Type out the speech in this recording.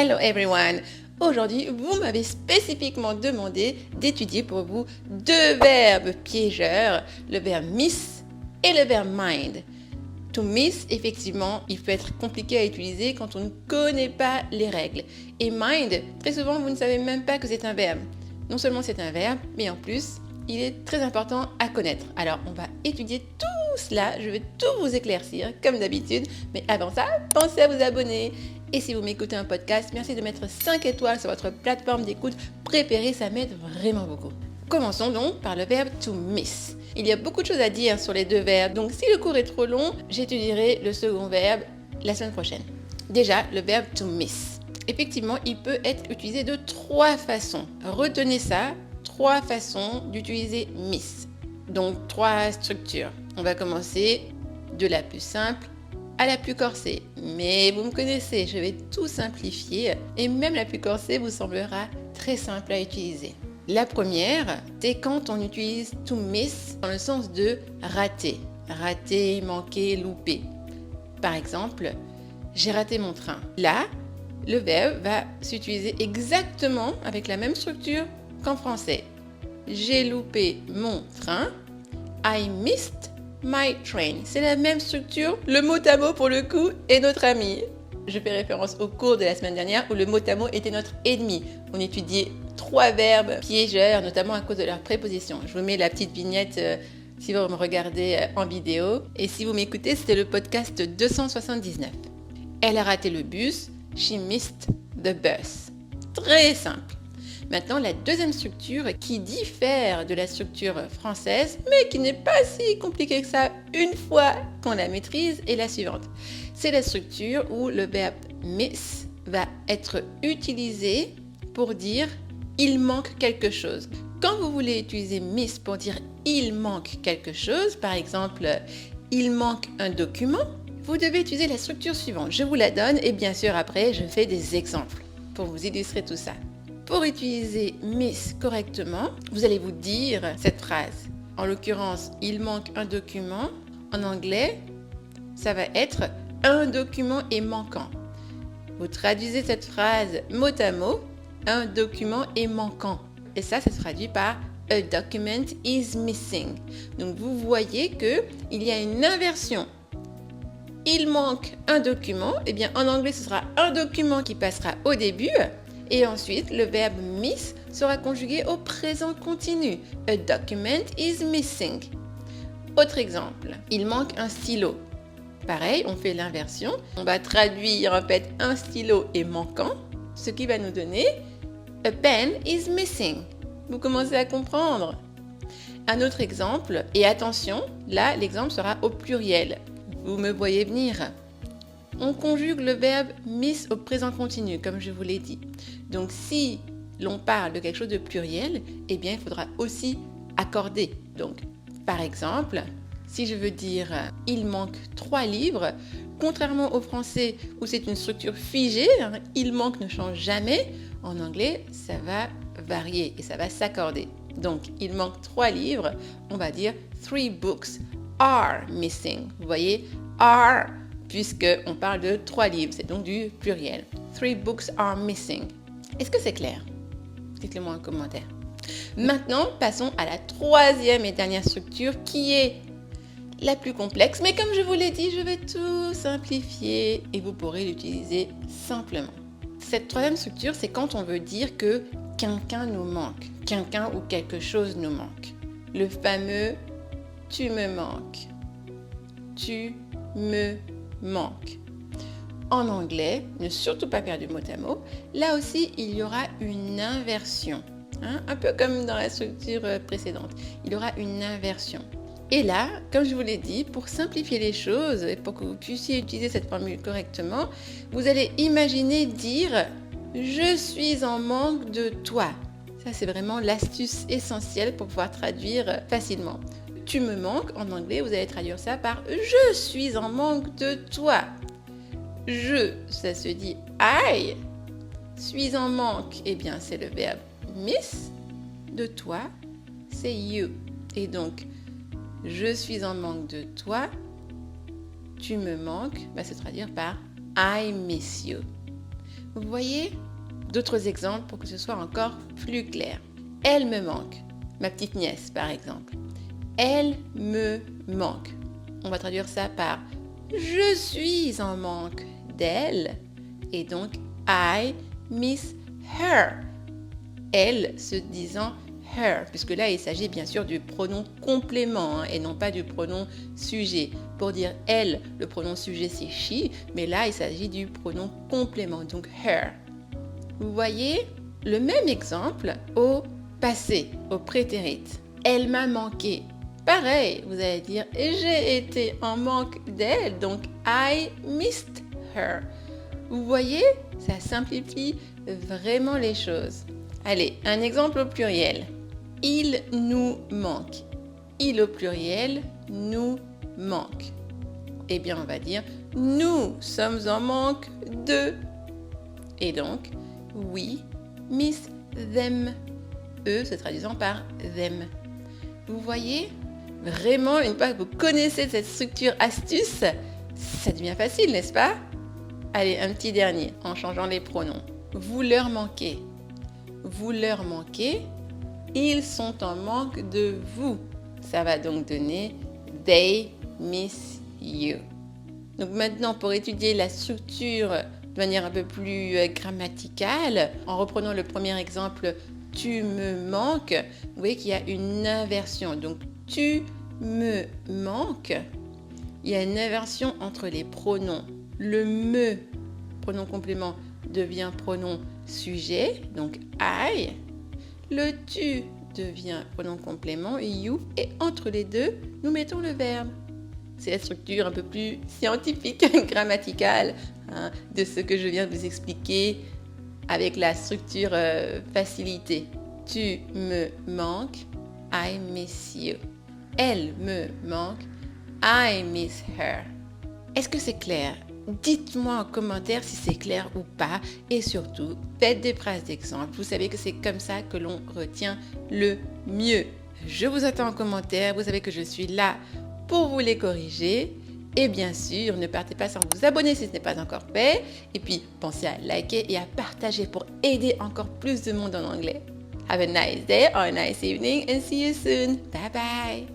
Hello everyone! Aujourd'hui, vous m'avez spécifiquement demandé d'étudier pour vous deux verbes piégeurs, le verbe miss et le verbe mind. To miss, effectivement, il peut être compliqué à utiliser quand on ne connaît pas les règles. Et mind, très souvent, vous ne savez même pas que c'est un verbe. Non seulement c'est un verbe, mais en plus, il est très important à connaître. Alors, on va étudier tout cela, je vais tout vous éclaircir, comme d'habitude. Mais avant ça, pensez à vous abonner. Et si vous m'écoutez un podcast, merci de mettre 5 étoiles sur votre plateforme d'écoute préférée, ça m'aide vraiment beaucoup. Commençons donc par le verbe to miss. Il y a beaucoup de choses à dire sur les deux verbes, donc si le cours est trop long, j'étudierai le second verbe la semaine prochaine. Déjà, le verbe to miss. Effectivement, il peut être utilisé de 3 façons. Retenez ça, 3 façons d'utiliser miss. Donc 3 structures. On va commencer de la plus simple à la plus corsée. Mais vous me connaissez, je vais tout simplifier et même la plus corsée vous semblera très simple à utiliser. La première, c'est quand on utilise to miss dans le sens de rater. Rater, manquer, louper. Par exemple, j'ai raté mon train. Là, le verbe va s'utiliser exactement avec la même structure qu'en français. J'ai loupé mon train. I missed my train. C'est la même structure. Le mot à mot, pour le coup, est notre ami. Je fais référence au cours de la semaine dernière où le mot à mot était notre ennemi. On étudiait 3 verbes piégeurs, notamment à cause de leur préposition. Je vous mets la petite vignette si vous me regardez en vidéo. Et si vous m'écoutez, c'était le podcast 279. Elle a raté le bus. She missed the bus. Très simple. Maintenant, la deuxième structure qui diffère de la structure française, mais qui n'est pas si compliquée que ça une fois qu'on la maîtrise, est la suivante. C'est la structure où le verbe miss va être utilisé pour dire « il manque quelque chose ». Quand vous voulez utiliser miss pour dire « il manque quelque chose », par exemple « il manque un document », vous devez utiliser la structure suivante. Je vous la donne et bien sûr après, je fais des exemples pour vous illustrer tout ça. Pour utiliser miss correctement, vous allez vous dire cette phrase. En l'occurrence, il manque un document. En anglais, ça va être un document est manquant. Vous traduisez cette phrase mot à mot, un document est manquant. Et ça se traduit par a document is missing. Donc vous voyez qu'il y a une inversion. Il manque un document. Eh bien, en anglais, ce sera un document qui passera au début. Et ensuite, le verbe miss sera conjugué au présent continu. A document is missing. Autre exemple, il manque un stylo. Pareil, on fait l'inversion. On va traduire en fait un stylo est manquant, ce qui va nous donner a pen is missing. Vous commencez à comprendre. Un autre exemple, et attention, là l'exemple sera au pluriel. Vous me voyez venir. On conjugue le verbe miss au présent continu, comme je vous l'ai dit. Donc, si l'on parle de quelque chose de pluriel, eh bien, il faudra aussi accorder. Donc, par exemple, si je veux dire « il manque 3 livres », contrairement au français où c'est une structure figée, « il manque » ne change jamais, en anglais, ça va varier et ça va s'accorder. Donc, il manque 3 livres, on va dire « 3 books are missing ». Vous voyez, « are » puisqu'on parle de 3 livres, c'est donc du pluriel. 3 books are missing. Est-ce que c'est clair? Dites-le moi en commentaire. Maintenant, passons à la 3e et dernière structure qui est la plus complexe. Mais comme je vous l'ai dit, je vais tout simplifier et vous pourrez l'utiliser simplement. Cette 3e structure, c'est quand on veut dire que quelqu'un nous manque. Quelqu'un ou quelque chose nous manque. Le fameux « tu me manques ». Tu me manque. En anglais, ne surtout pas faire du mot à mot, là aussi il y aura une inversion, un peu comme dans la structure précédente, il y aura une inversion. Et là, comme je vous l'ai dit, pour simplifier les choses et pour que vous puissiez utiliser cette formule correctement, vous allez imaginer dire « je suis en manque de toi ». Ça, c'est vraiment l'astuce essentielle pour pouvoir traduire facilement. Tu me manques, en anglais, vous allez traduire ça par « je suis en manque de toi ». Je, ça se dit I. Suis en manque, eh bien, c'est le verbe miss. De toi, c'est you. Et donc, je suis en manque de toi. Tu me manques, va se traduire par I miss you. Vous voyez? D'autres exemples pour que ce soit encore plus clair. Elle me manque. Ma petite nièce, par exemple. Elle me manque. On va traduire ça par je suis en manque d'elle. Et donc, I miss her. Elle se disant her, puisque là, il s'agit bien sûr du pronom complément et non pas du pronom sujet. Pour dire elle, le pronom sujet, c'est she, mais là, il s'agit du pronom complément, donc her. Vous voyez le même exemple au passé, au prétérit. Elle m'a manqué. Pareil, vous allez dire j'ai été en manque d'elle, donc I missed her. Vous voyez, ça simplifie vraiment les choses. Allez, un exemple au pluriel. Il nous manque. Il au pluriel nous manque. Eh bien, on va dire nous sommes en manque de. Et donc, we miss them. Eux se traduisant par them. Vous voyez, vraiment, une fois que vous connaissez cette structure astuce, ça devient facile, n'est-ce pas? Allez, un petit dernier, en changeant les pronoms. Vous leur manquez. Vous leur manquez. Ils sont en manque de vous. Ça va donc donner they miss you. Donc maintenant, pour étudier la structure de manière un peu plus grammaticale, en reprenant le premier exemple, tu me manques, vous voyez qu'il y a une inversion. Donc, tu me manques. Il y a une inversion entre les pronoms. Le me, pronom complément, devient pronom sujet, donc I. Le tu devient pronom complément, you. Et entre les deux, nous mettons le verbe. C'est la structure un peu plus scientifique, grammaticale, de ce que je viens de vous expliquer avec la structure facilitée. Tu me manques, I miss you. Elle me manque, I miss her. Est-ce que c'est clair? Dites-moi en commentaire si c'est clair ou pas. Et surtout, faites des phrases d'exemple. Vous savez que c'est comme ça que l'on retient le mieux. Je vous attends en commentaire. Vous savez que je suis là pour vous les corriger. Et bien sûr, ne partez pas sans vous abonner si ce n'est pas encore fait. Et puis, pensez à liker et à partager pour aider encore plus de monde en anglais. Have a nice day or a nice evening and see you soon. Bye bye.